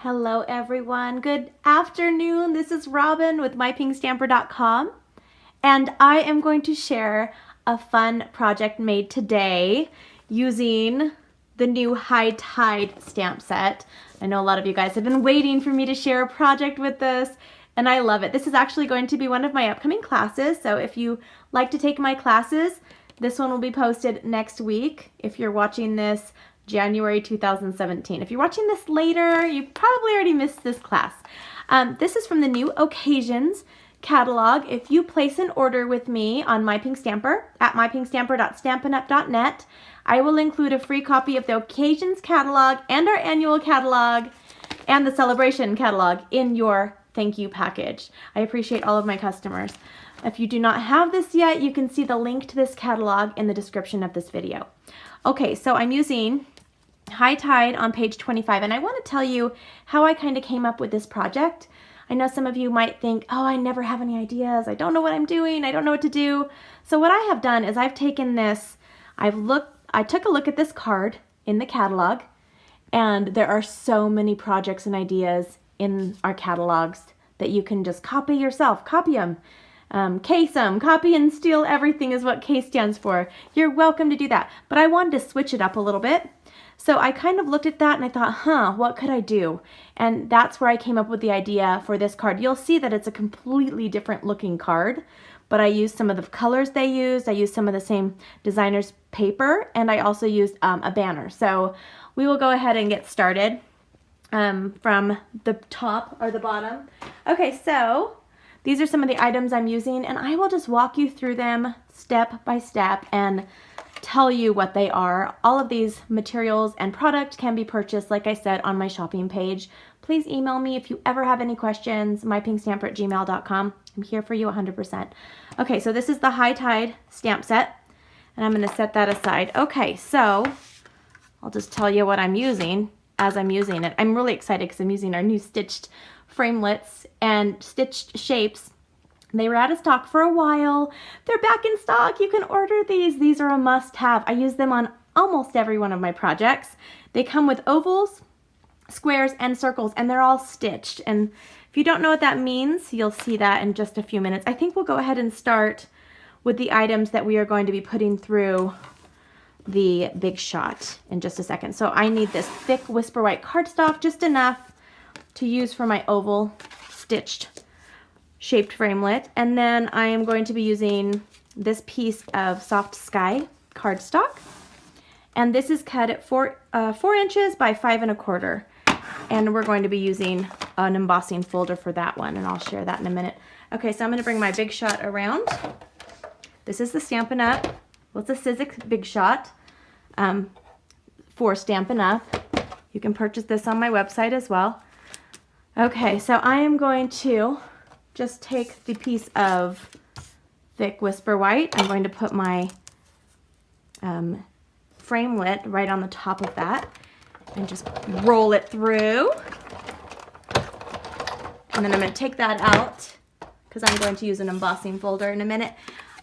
Hello everyone, good afternoon. This is Robyn with mypinkstamper.com and I am going to share a fun project made today using the new High Tide stamp set. I know a lot of you guys have been waiting for me to share a project with this and I love it. This is actually going to be one of my upcoming classes, so if you like to take my classes, this one will be posted next week. If you're watching this January 2017. If you're watching this later, you probably already missed this class. This is from the New Occasions catalog. If you place an order with me on My Pink Stamper at mypinkstamper.stampinup.net, I will include a free copy of the Occasions catalog and our annual catalog and the Celebration catalog in your thank you package. I appreciate all of my customers. If you do not have this yet, you can see the link to this catalog in the description of this video. Okay, so I'm using High Tide on page 25, and I want to tell you how I kind of came up with this project. I know some of you might think, oh, I never have any ideas. I don't know what I'm doing. I don't know what to do. So what I have done is I've taken this, I took a look at this card in the catalog, and there are so many projects and ideas in our catalogs that you can just copy yourself, copy them. Case them, copy and steal everything is what case stands for. You're welcome to do that. But I wanted to switch it up a little bit. So I kind of looked at that and I thought, what could I do? And that's where I came up with the idea for this card. You'll see that it's a completely different looking card, but I used some of the colors they used. I used some of the same designer's paper, and I also used a banner. So we will go ahead and get started from the top or the bottom. Okay, so these are some of the items I'm using, and I will just walk you through them step by step and tell you what they are. All of these materials and product can be purchased, like I said, on my shopping page. Please email me if you ever have any questions, mypinkstamper@gmail.com. I'm here for you 100%. Okay, so this is the High Tide stamp set, and I'm going to set that aside. Okay, so I'll just tell you what I'm using as I'm using it. I'm really excited because I'm using our new stitched framelits and stitched shapes. They were out of stock for a while. They're back in stock. You can order these. These are a must-have. I use them on almost every one of my projects. They come with ovals, squares, and circles, and they're all stitched. And if you don't know what that means, you'll see that in just a few minutes. I think we'll go ahead and start with the items that we are going to be putting through the Big Shot in just a second. So I need this thick Whisper White cardstock, just enough to use for my oval stitched shaped framelit, and then I am going to be using this piece of Soft Sky Cardstock, and this is cut at 4 inches by 5 1/4, and we're going to be using an embossing folder for that one, and I'll share that in a minute. Okay, so I'm going to bring my Big Shot around. This is the Stampin' Up. Well, it's a Sizzix Big Shot for Stampin' Up. You can purchase this on my website as well. Okay, so I am going to just take the piece of thick Whisper White. I'm going to put my framelit right on the top of that and just roll it through. And then I'm going to take that out because I'm going to use an embossing folder in a minute.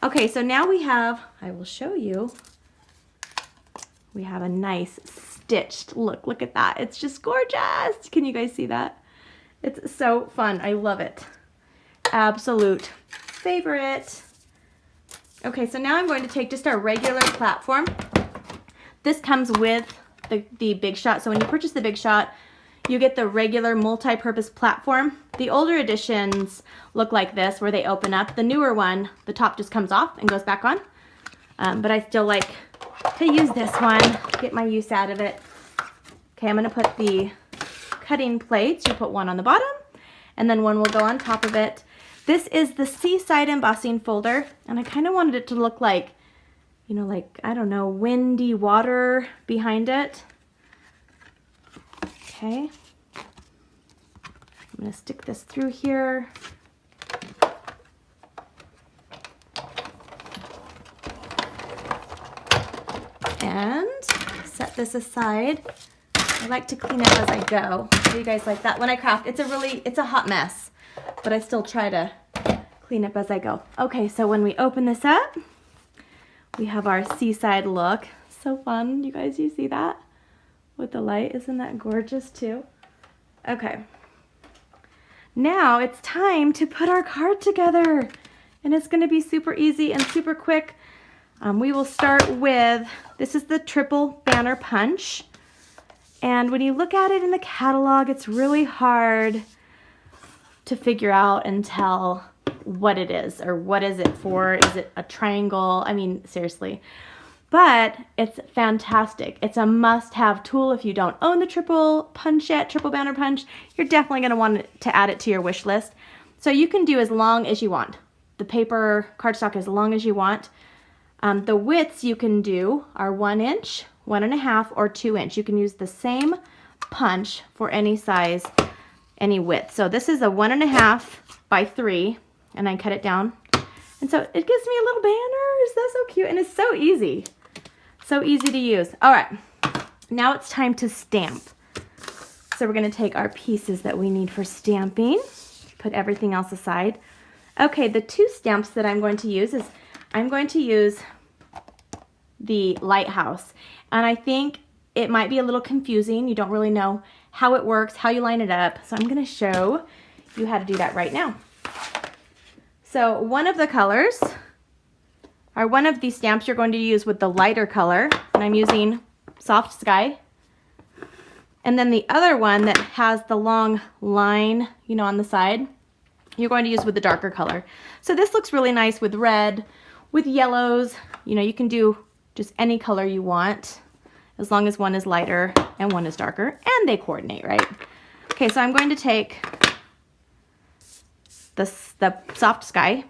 Okay, so now we have, I will show you, we have a nice stitched look. Look at that. It's just gorgeous. Can you guys see that? It's so fun. I love it. Absolute favorite. Okay, so now I'm going to take just our regular platform. This comes with the Big Shot. So when you purchase the Big Shot, you get the regular multi-purpose platform. The older editions look like this, where they open up. The newer one, the top just comes off and goes back on. But I still like to use this one, get my use out of it. Okay, I'm going to put the cutting plates. You put one on the bottom, and then one will go on top of it. This is the Seaside embossing folder, and I kind of wanted it to look like, you know, like, I don't know, windy water behind it. Okay. I'm going to stick this through here. And set this aside. I like to clean up as I go. So you guys like that when I craft? It's a hot mess, but I still try to clean up as I go. Okay, so when we open this up, we have our seaside look. So fun. You guys, you see that? With the light. Isn't that gorgeous too? Okay. Now it's time to put our card together. And it's going to be super easy and super quick. We will start with, this is the triple banner punch. And when you look at it in the catalog, it's really hard to figure out and tell what it is or what is it for. Is it a triangle? I mean, seriously. But it's fantastic. It's a must-have tool if you don't own the triple punch yet, triple banner punch. You're definitely going to want to add it to your wish list. So you can do as long as you want. The paper cardstock as long as you want. The widths you can do are 1 inch, 1.5, or 2 inch. You can use the same punch for any size, any width. So this is a 1.5 by 3, and I cut it down. And so it gives me a little banner. Is that so cute? And it's so easy. So easy to use. All right, now it's time to stamp. So we're gonna take our pieces that we need for stamping, put everything else aside. Okay, the 2 stamps that I'm going to use is, I'm going to use the lighthouse. And I think it might be a little confusing. You don't really know how it works, how you line it up. So I'm gonna show you how to do that right now. So one of the colors, or one of these stamps you're going to use with the lighter color, and I'm using Soft Sky. And then the other one that has the long line, you know, on the side, you're going to use with the darker color. So this looks really nice with red, with yellows. You know, you can do just any color you want, as long as one is lighter and one is darker, and they coordinate, right? Okay, so I'm going to take the Soft Sky,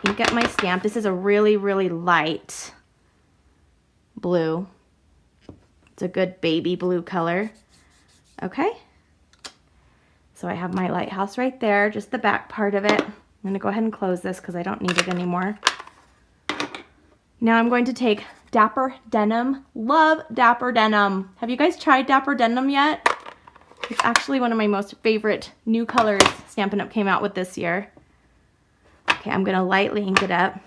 ink up my stamp. This is a really, really light blue. It's a good baby blue color. Okay. So I have my lighthouse right there, just the back part of it. I'm gonna go ahead and close this because I don't need it anymore. Now I'm going to take Dapper Denim. Love Dapper Denim. Have you guys tried Dapper Denim yet? It's actually one of my most favorite new colors Stampin' Up! Came out with this year. Okay, I'm gonna lightly ink it up.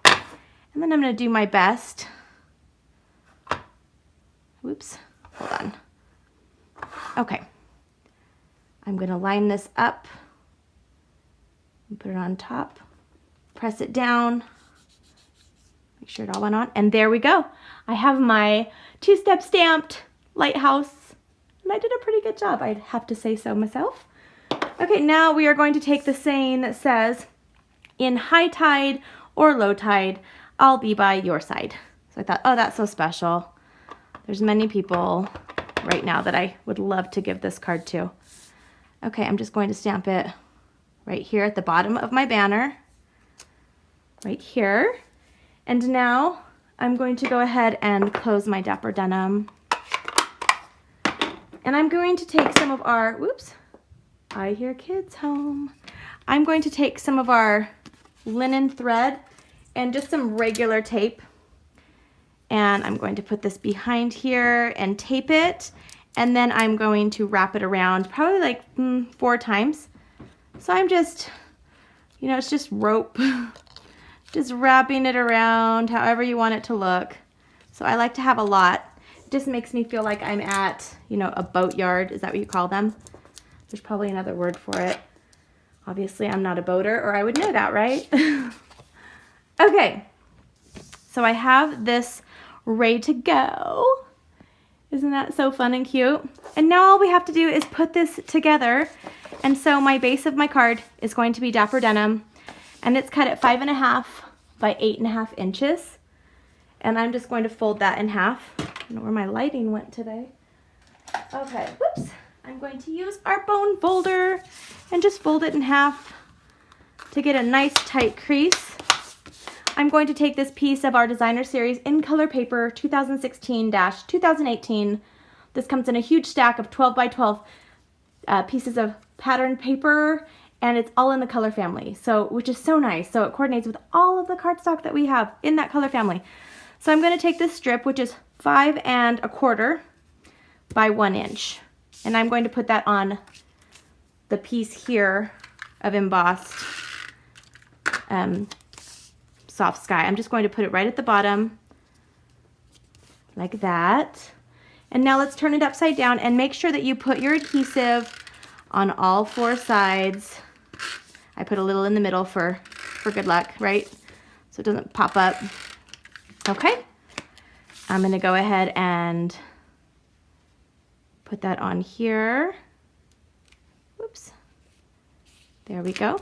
And then I'm gonna do my best. Whoops, hold on. Okay. I'm gonna line this up and put it on top. Press it down. Make sure it all went on. And there we go. I have my 2-step stamped lighthouse. And I did a pretty good job, I'd have to say so myself. Okay, now we are going to take the saying that says, in high tide or low tide, I'll be by your side. So I thought, oh, that's so special. There's many people right now that I would love to give this card to. Okay, I'm just going to stamp it right here at the bottom of my banner, right here. And now I'm going to go ahead and close my Dapper Denim. And I'm going to take some of our, whoops, I hear kids home. I'm going to take some of our linen thread and just some regular tape. And I'm going to put this behind here and tape it. And then I'm going to wrap it around probably like 4 times. So I'm just, you know, it's just rope. Just wrapping it around however you want it to look. So I like to have a lot. It just makes me feel like I'm at, you know, a boat yard. Is that what you call them? There's probably another word for it. Obviously, I'm not a boater, or I would know that, right? Okay, so I have this ready to go. Isn't that so fun and cute? And now all we have to do is put this together. And so my base of my card is going to be Dapper Denim, and it's cut at 5.5 by 8.5 inches. And I'm just going to fold that in half. I don't know where my lighting went today. Okay, whoops. I'm going to use our bone folder and just fold it in half to get a nice tight crease. I'm going to take this piece of our designer series in color paper 2016-2018. This comes in a huge stack of 12 by 12 pieces of patterned paper, and it's all in the color family, so which is so nice. So it coordinates with all of the cardstock that we have in that color family. So I'm going to take this strip, which is 5.25 by 1 inch, and I'm going to put that on the piece here of embossed Soft Sky. I'm just going to put it right at the bottom like that. And now let's turn it upside down and make sure that you put your adhesive on all 4 sides. I put a little in the middle for good luck, right? So it doesn't pop up. Okay. I'm gonna go ahead and put that on here. Whoops. There we go.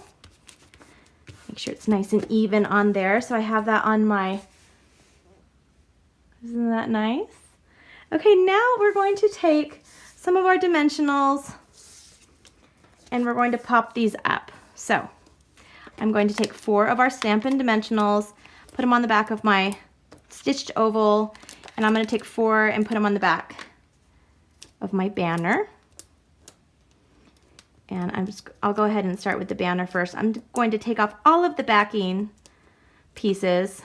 Make sure it's nice and even on there. So I have that on my, isn't that nice? Okay, now we're going to take some of our dimensionals and we're going to pop these up. So I'm going to take 4 of our Stampin' dimensionals, put them on the back of my stitched oval, and I'm going to take 4 and put them on the back of my banner. And I'll go ahead and start with the banner first. I'm going to take off all of the backing pieces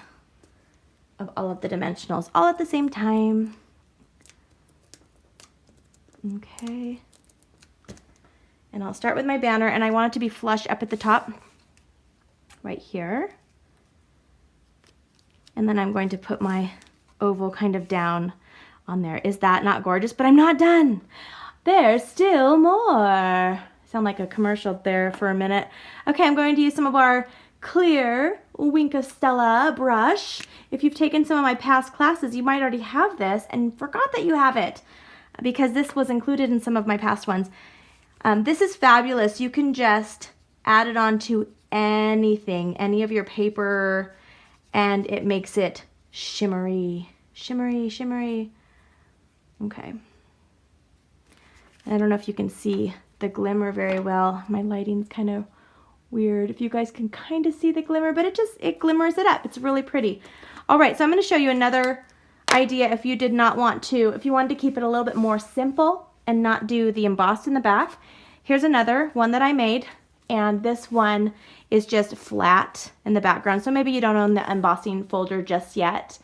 of all of the dimensionals all at the same time. Okay. And I'll start with my banner, and I want it to be flush up at the top, right here. And then I'm going to put my oval kind of down on there. Is that not gorgeous? But I'm not done. There's still more. Sound like a commercial there for a minute. Okay, I'm going to use some of our clear Wink of Stella brush. If you've taken some of my past classes, you might already have this and forgot that you have it because this was included in some of my past ones. This is fabulous. You can just add it onto anything, any of your paper, and it makes it shimmery, shimmery, shimmery. Okay. I don't know if you can see the glimmer very well. My lighting's kind of weird. If you guys can kind of see the glimmer, but it glimmers it up. It's really pretty. All right, so I'm going to show you another idea if you did not want to, if you wanted to keep it a little bit more simple and not do the embossed in the back. Here's another one that I made, and this one is just flat in the background. So maybe you don't own the embossing folder just yet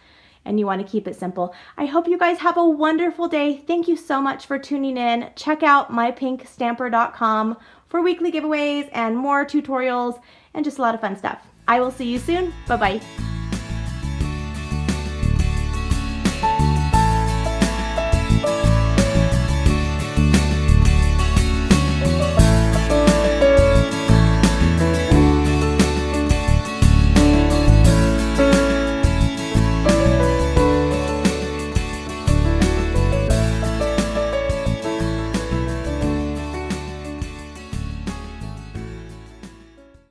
and you want to keep it simple. I hope you guys have a wonderful day. Thank you so much for tuning in. Check out mypinkstamper.com for weekly giveaways and more tutorials and just a lot of fun stuff. I will see you soon. Bye-bye.